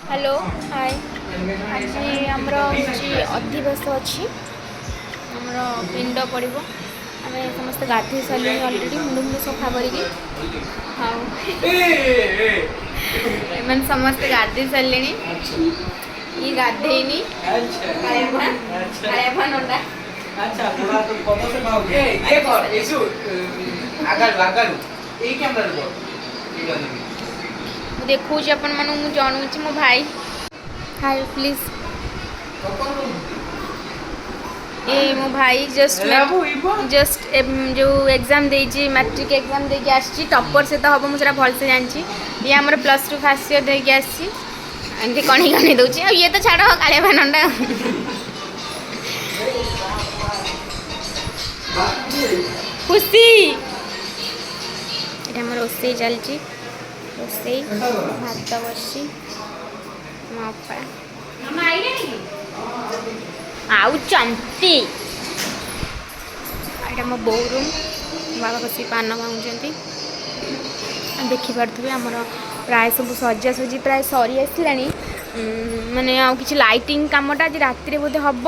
Hello hi आज आमर अधिवास अच्छी आमर पिंड पड़ो आम समस्त गाधे सारे अलरेडी मुंड मुंड सफा करें समस्त गाधे सारे ये गाधेनी नंदा देखूँ आपण मान जनाऊँ मो भाई हाय प्लीज ये मो भाई जस्ट जो एग्जाम देजी मैट्रिक एग्जाम देके आसी टॉपर से तो हम मुझे भलसे जानी ये आम +2 फर्स्ट ईयर देके आसी एमती कणी कणी दूसरी ये तो छाड़ कालिया भानंडा खुशी ये रोसे चलती रोसे भात बसी मोपा आउचंती एटा मो बो रूम बाबा बस पान भांगुंट देखिपे आमर प्राय सब सजासजी प्राय सरी आसला माने आ कि लाइटिंग कामटा आज राति बोधे हम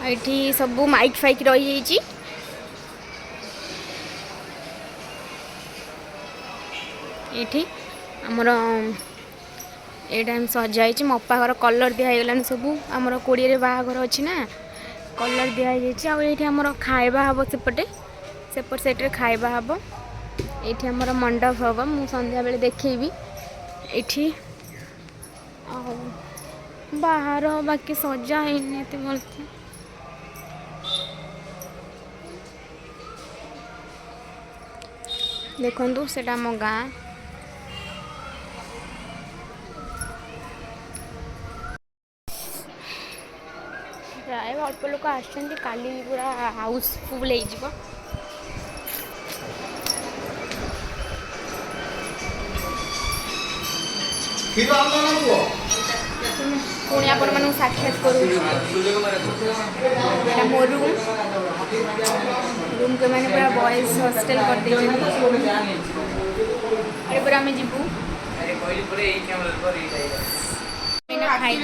ये सब माइक फाइक रही जाइए ये आमर ये सजाई मपा घर कलर दिगलानी सब आमर 20 बाहाघर अच्छी ना कलर दिखाई आमर खाइबा हम सेपटे सेपट साइड्रे खाइबा हम ये आमर मंडप हम मु संध्या बेले देखेबी ये बाहर बाकी सजा है भलसे देखु से आम गाँ प्राय अल्प लोक आसछन्ति काली पूरा हाउसफुल हो पुणी आपण मानू साक्षात करूँ मो रूम के मैंने पूरा बॉयज हॉस्टल कर अरे पूरा आम जीवु खाई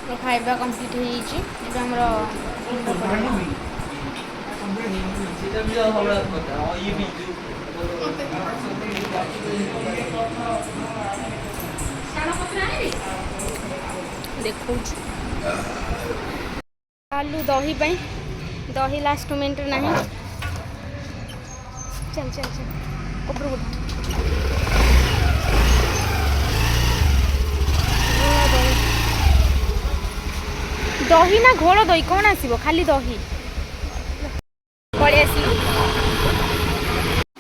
तो खाइबा कंप्लीट हो देखो आलू दही पाई दही लास्ट मोमेंट ना चल चल चल ऊपर दही ना घोल दही कौन आसो खाली दही पलि आस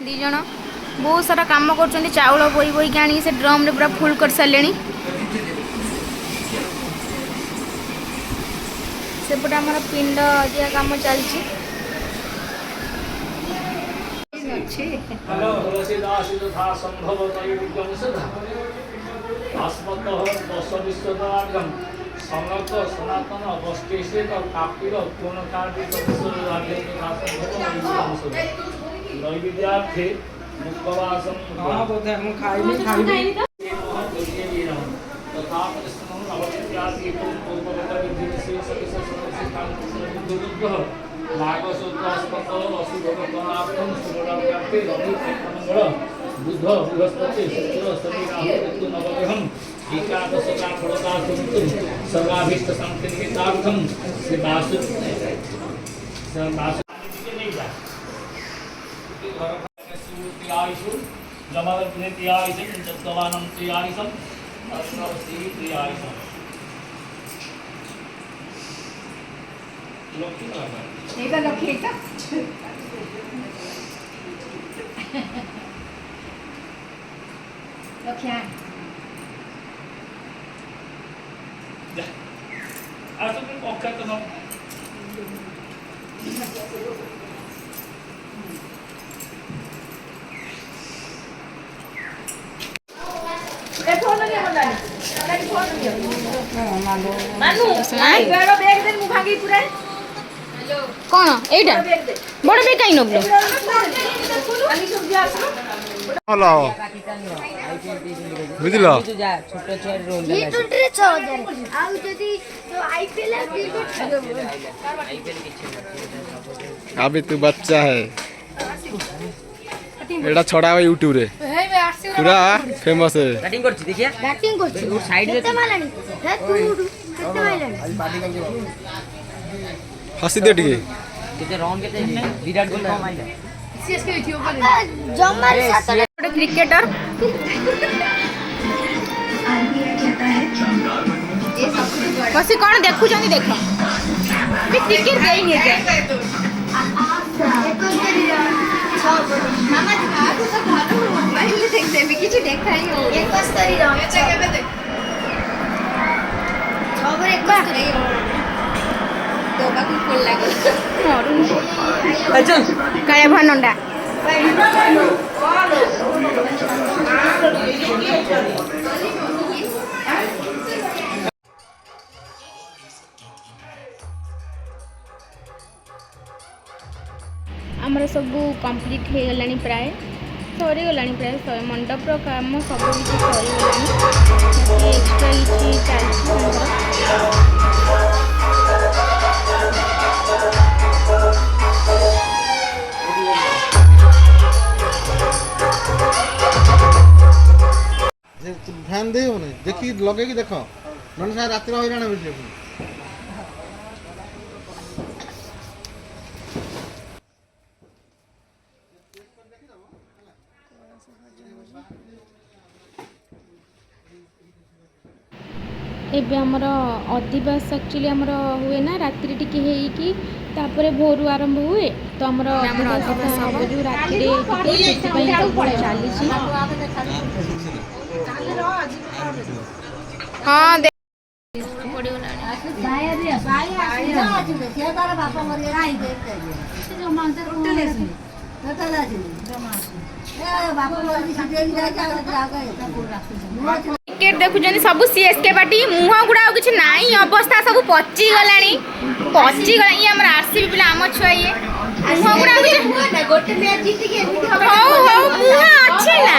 दीज बहुत सारा काम कर चाउल बोई बोई के आनी से ड्रम रे पूरा फुल कर सारे सेपटे आम पिंड दिया काम चलती समर्थ सनातन अवस्थित कापिर पूर्ण नैविद्यार्थे मुक्तवासम तथा बुद्ध बृहस्पति शुक्र शनि राहु नवग्रहम एकादश का फलता सन्तु सर्वाभीष्ट संकीर्तनार्थम श्री वासु कौन एटा बड़ बेग कहीं नबलो ଭଲ ହବ ବୁଝିଲ। ଛୋଟ ଛୁଆ ରୋଲ T20 6,000 ଆଉ ଯଦି IPL अभी तू बच्चा है एटा छड़ा हुआ यूट्यूब रे पूरा फेमस है। बैटिंग करछि देखिया बैटिंग करछि साइड रे केते मालानी हे तू केते मालानी हसी दे टिके केते रन केते विराट कोहली कम आइला जमार साथ ଗୋଟେ କ୍ରିକେଟର ବସି କ'ଣ ଦେଖୁଛନ୍ତି ଦେଖ ବି କ୍ରିକେଟ ଦେଇନି ଏଯାଏଁ। मामा आगु तो घर मोबाइल ले देख देबी किछ देखाई हो 71 रन एटा केबे देख 6 पर 71 तो बाकी खोल लागो चल କାଳିଆ ଭୁଆ ନଣ୍ଡା ଆମର ସବୁ କମ୍ପ୍ଲିଟ୍ ହେଇଗଲାଣି ପ୍ରାୟ ସରିଗଲାଣି ପ୍ରାୟ ମଣ୍ଡପର କାମ ସବୁ କିଛି ସରିଗଲାଣି ଏକ୍ସଟ୍ରା କିଛି ଚାଲିଛି ध्यान दे देखी लगे कि देख ना रात हईराण बेसी ଏବେ ଆମର ଅଧିବାସ ଆକ୍ଚୁଆଲି ଆମର ହୁଏ ନା ରାତିରେ ଟିକେ ହେଇକି ତାପରେ ଭୋରୁ ଆରମ୍ଭ ହୁଏ ତ ଆମର ଅଧିବାସ ହବ ଯେଉଁ ରାତିରେ ଟିକେ ସେଥିପାଇଁ ସବୁ ଚାଲିଛି। ହଁ क्रिकेट देखुଛନ୍ତି ସବୁ सीएसके पार्टी मुह गुड़ा किछ नाही अवस्था सब पची गलानी ये हमर आरसीबी पिला आम छुआ ये मुह गुड़ा किछ गोटे मैच जीती के एमिति हो हो मुह अछि ना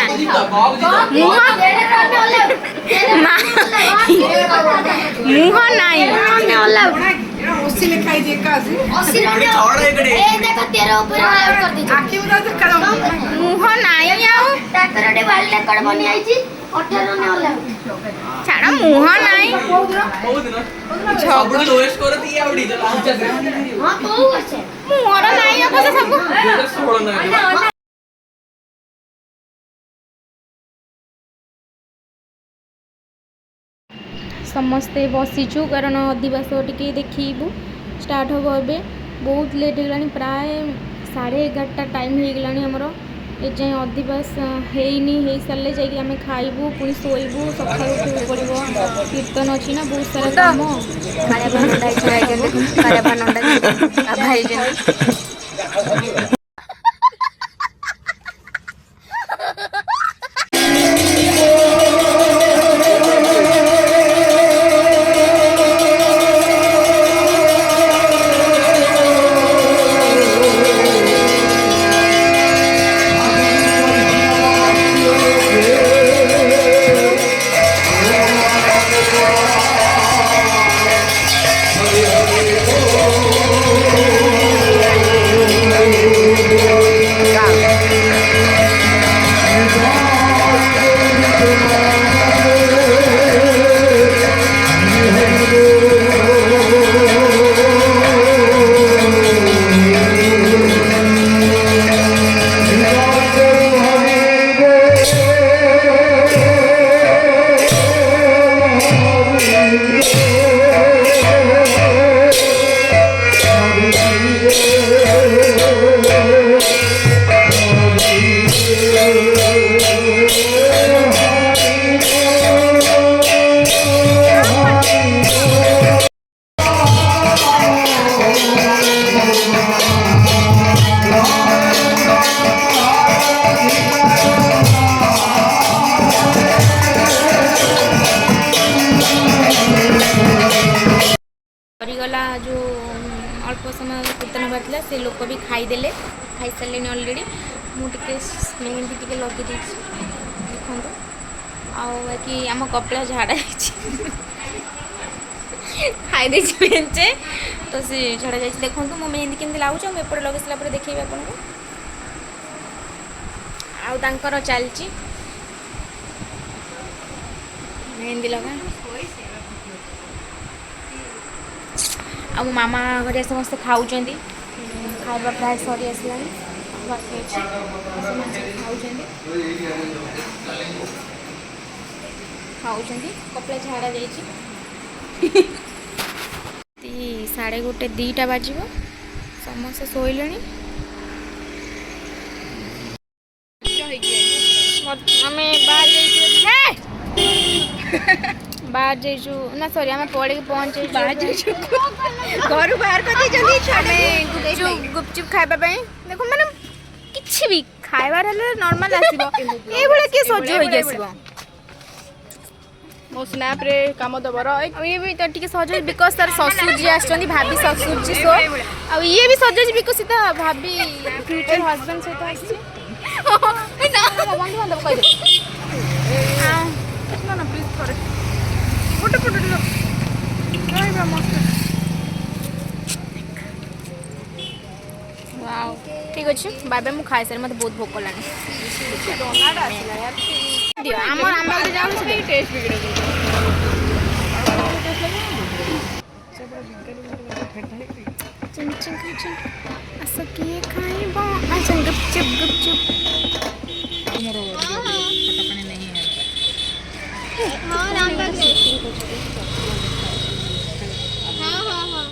मुह नाही ओसी लिखाई दे का 80 रन ए देखो 13 ऊपर आउट कर दी आखी में तो करो मुह नाही आउ ताकर डे वर्ल्ड रिकॉर्ड बनी आइची 18 रन ऑल आउट छाड़ा मुह नाही सबको लोएस्ट कर दिया आवडी चला हां तो करछे मुहर नाही अबस सब 2016 ना समस्ते बसीचु कारण अधिवास टिके देखू स्टार्ट हम ए बहुत लेट होगा प्राय 11:30 टाइम हो गला आमर एजाए अधिवास हैनी हो सारे जाइए खाइबू पुणी शोबू सकाल पड़ो कीर्तन अच्छी ना बहुत सारा काम सरीगला जो अल्प समय कीर्तन होता से लोक भी खाईदे खाई सारे अलरेडी मुझे मेहंदी टिके लगे देखो कि आम कपिला झाड़ा खाई दे बेंचे तो सी झाड़ा जाइए देखो मो मेहंदी केमती लाଗୁଛି ମୁଁ ଏପଟେ ଲଗେଇ ସାରିଲା ପରେ ଦେଖେଇବି ଆପଣଙ୍କୁ ଆଉ ତାଙ୍କର ଚାଲିଛି मेहंदी लगा आ मामा घर समस्त खाऊँ खावा प्राय सरी आसला खाऊँ कपड़ा झाड़ा जा 1:30 2टा बाजिब समस्त शोले आम बाहर जाइछु ना सॉरी आम पड़े पहुँचे बाहर जाइछु घर बाहर कर गुपचुप खाइबा देखो माने किछि भी खाइबार हले नॉर्मल आसीबो ए भले के सज होई आसीबो मो स्नैप रे काम दबर ये भी तो ठीक सज बिकॉज सर ससुर जी आछनी भाभी ससुर जी सो आ ये भी सज बिकॉज सीता भाभी फ्यूचर हस्बैंड से तो आछि ना बंधु बांधव कह दे ना ना प्लीज थोड़े फोटो फोटो लो रहबा मस्त वाओ ठीक अछि बाबे मु खाइ सर मते बहुत भोक लानी डोनाड आसला यार दियो हमर आंबा के जाउ से टेस्ट बिगड़ गई चिंग चिंग चिंग अस के खाइबा आ संग गुपचुप गुपचुप हमरो फटा पानी नहीं है हां राम का हां हां हां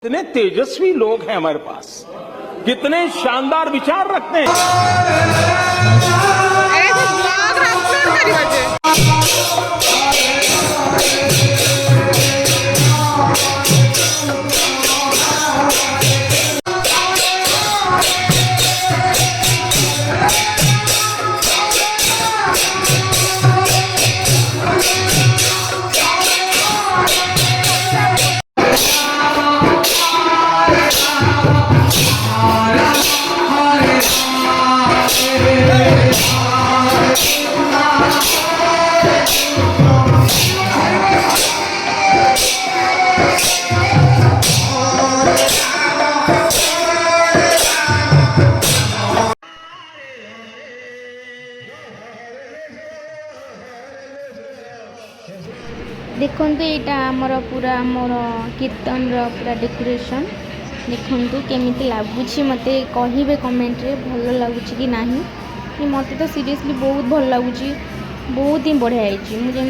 कितने तेजस्वी लोग हैं हमारे पास, कितने शानदार विचार रखते हैं। देखु यहाँ आमर पूरा आमर कीर्तन पूरा डेकोरेशन देखु केमी लगुच मत कहे कमेंट रे भल लगुच कि ना मत तो सीरियसली बहुत भल लगुच बहुत ही बढ़िया है मुझे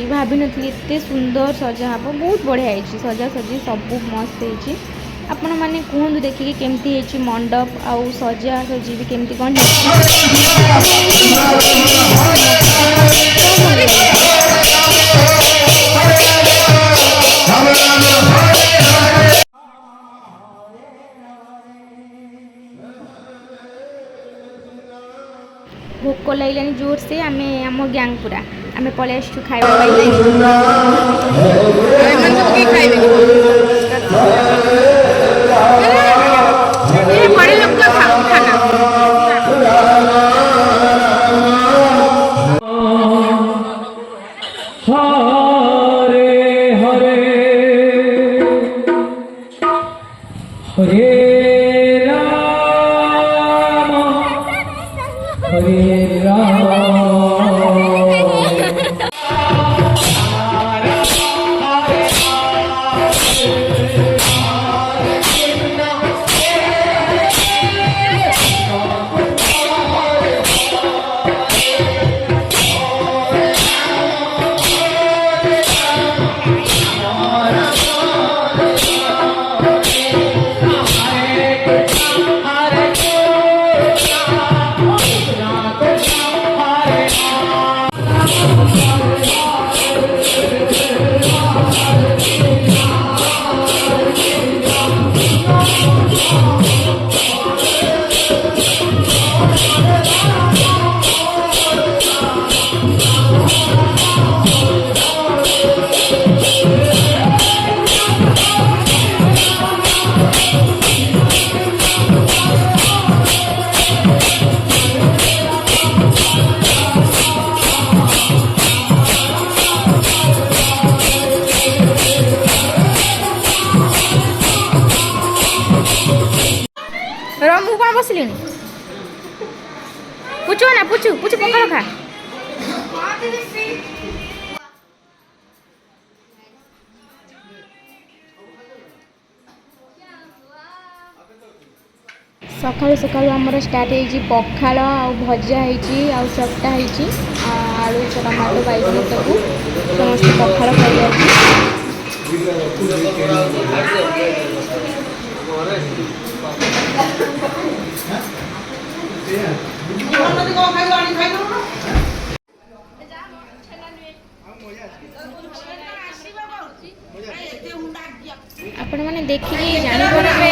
भाभी नी एत सुंदर सजा हे बहुत बढ़िया है सजा सजी सब मस्त है आपण मैंने कहतु देखिए केमती मंडप आउ सजा सजी भी केमती कौन भोक लगे जोर से आम आम गैंग पूरा आम पलि खाଇବା बड़े लोग का खाना ମୁଁ କ'ଣ ବସିଲିଣି ପୁଛୁ ନା ପୁଛୁ ପୁଛୁ ପଖାଳ ଖା। ସକାଳୁ ସକାଳୁ ଆମର ଷ୍ଟାର୍ଟ ହେଇଛି ପଖାଳ ଆଉ ଭଜା ହେଇଛି ଆଉ ଚକଟା ହେଇଛି ଆଳୁ ଟମାଟୋ ବାଇଗଣ ସବୁ ସମସ୍ତେ ପଖାଳ ଖାଇଯାଉଛି। ଆପଣମାନେ ଦେଖିକି ଜାଣିପାରିବେ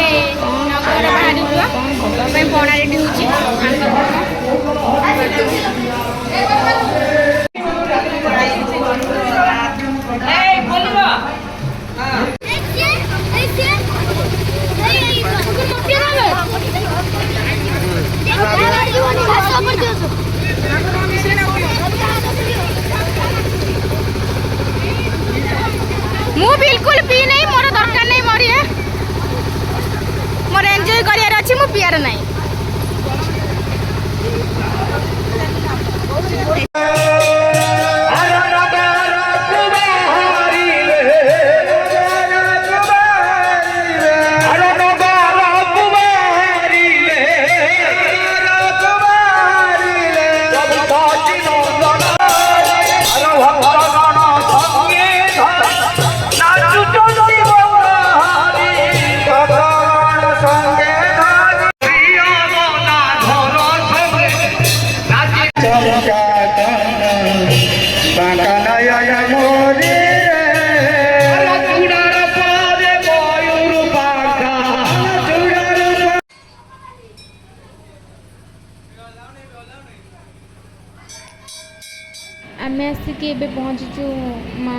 ନଗର ବାହାରିବ କ'ଣ ପାଇଁ ପଣା ରେଡ଼ି ହେଉଛି। ମୁଁ ବିଲକୁଲ ପିଇ ନାହିଁ, ମୋର ଦରକାର ନାହିଁ, ମୋର ଏନ୍ଜୟ କରିବାର ଅଛି, ମୁଁ ପିଆର ନାହିଁ। ଆମେ ଆସିକି ଏବେ ପହଞ୍ଚିଛୁ ମା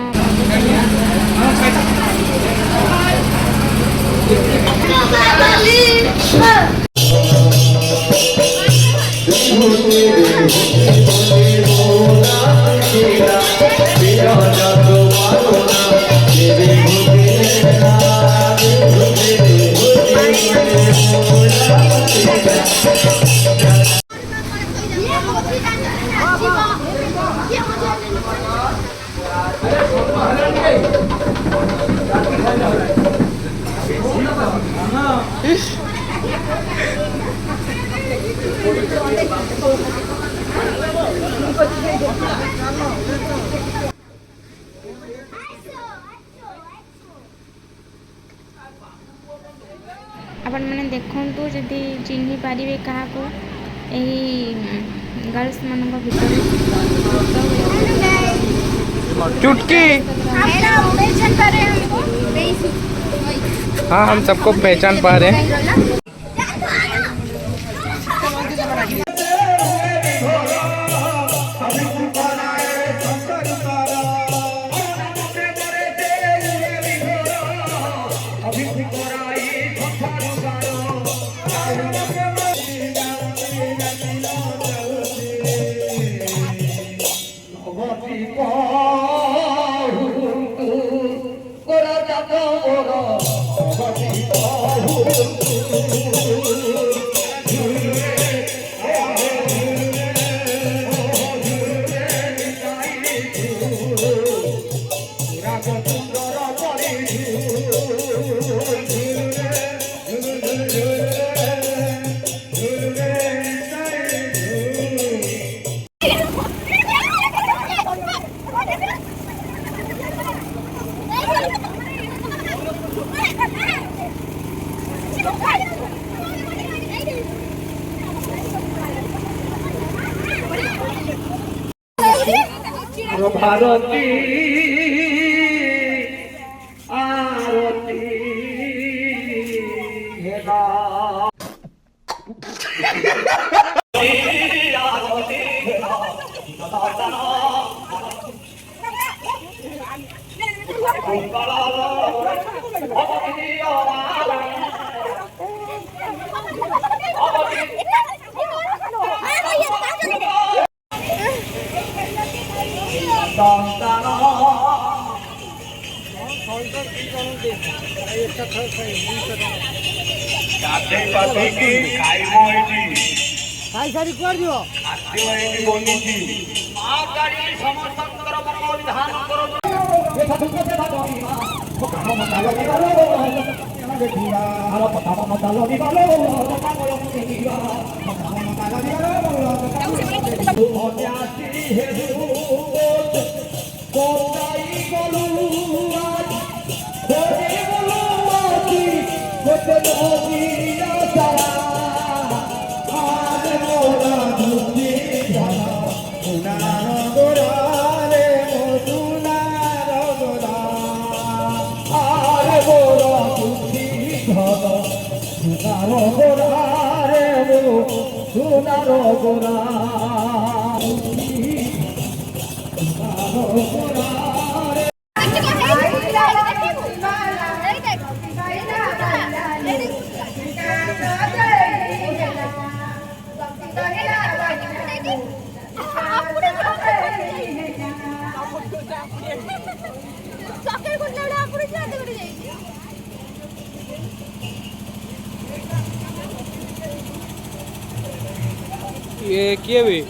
ଆପଣମାନେ ଦେଖନ୍ତୁ ଯଦି ଚିହ୍ନି ପାରିବେ କାହାକୁ ଏହି गर्ल्स ମାନଙ୍କ ଭିତରେ चुटकी। हाँ हम सबको पहचान पा रहे हैं। भारती आरती ଖାଇସାରି କୁଆଡ଼େ ଯିବ? ये किए भी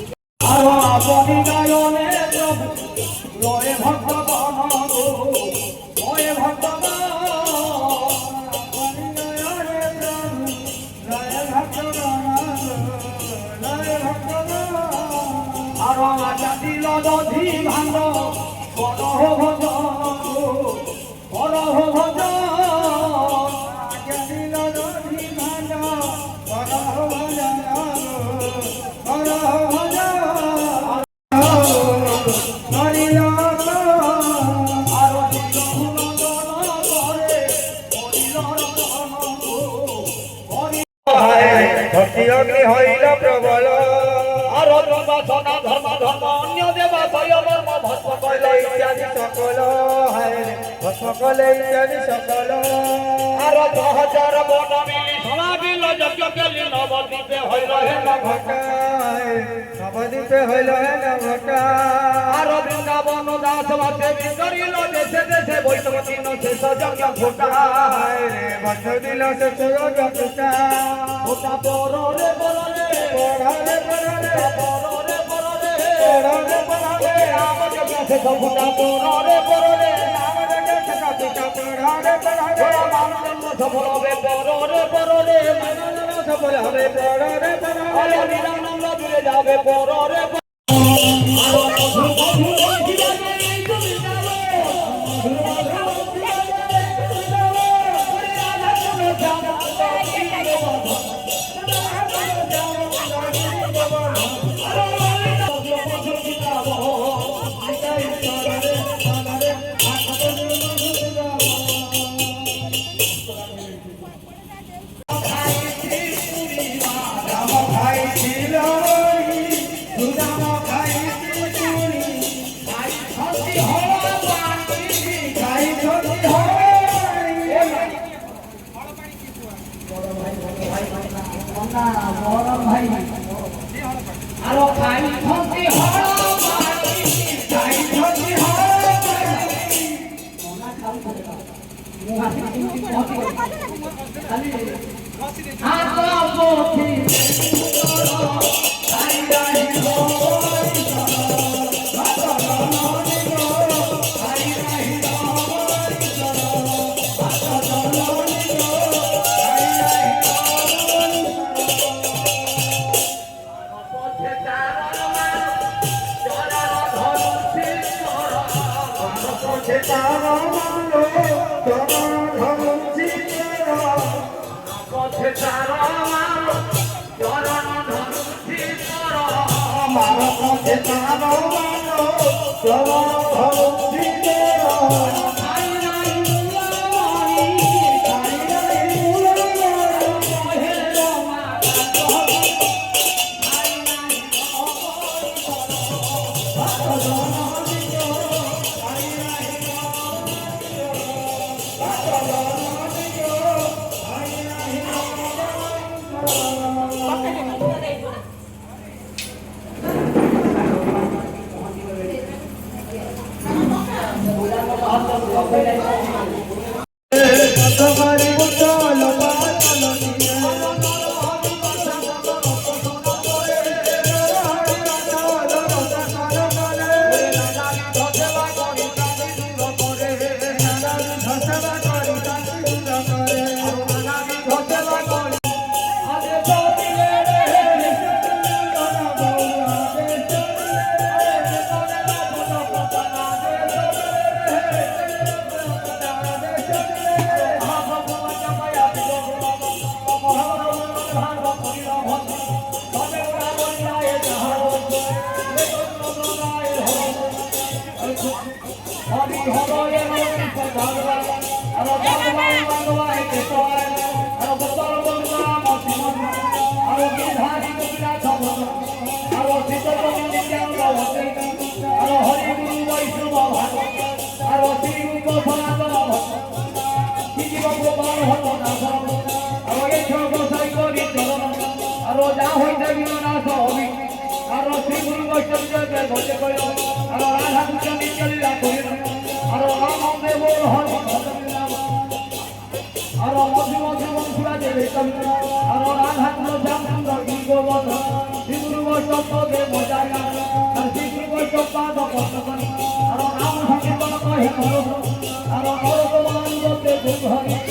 প্রবল ইত্যাদি সকল সকল ইত্যাদি সকল নবদ্বীপে হইল হেন ঘটা আর বৃন্দাবন দাস বাসে বিকরিল দেশে দেশে বৈষ্ণবী শেষ যজ্ঞ ঘটা বন্ধ দিল শেষ যজ্ঞ ঘটা ওটা পরে পরে পড়ারে পড়ারে পড়রে পড়রে পড়রে পড়রে রাম যজ্ঞ শেষ ঘটা পড়রে পড়রে রাম যজ্ঞ শেষ ঘটা পড়রে পড়রে মানব সফল হবে পড়রে পড়রে মানব সফল হবে পড়রে পড়রে নিরানন্দ দূরে যাবে পড়রে Bye. যা হইতে বিনাশ হবি আর শ্রী গুরু বৈষ্ণবকে ভজে কইল আর রাধা কৃষ্ণ নিচলিলা করিল আর রাম দেব হর আর মধু মধু বংশুরা দেবে কবিল আর রাধা কৃষ্ণ শ্যামসুন্দর গোবর্ধন শ্রী গুরু বৈষ্ণবকে মজায় আর শ্রী গুরু বৈষ্ণব পাদ পদ্ম করি আর রাম সংকীর্তন কহে আর অরগমান গতে দুর্ঘরে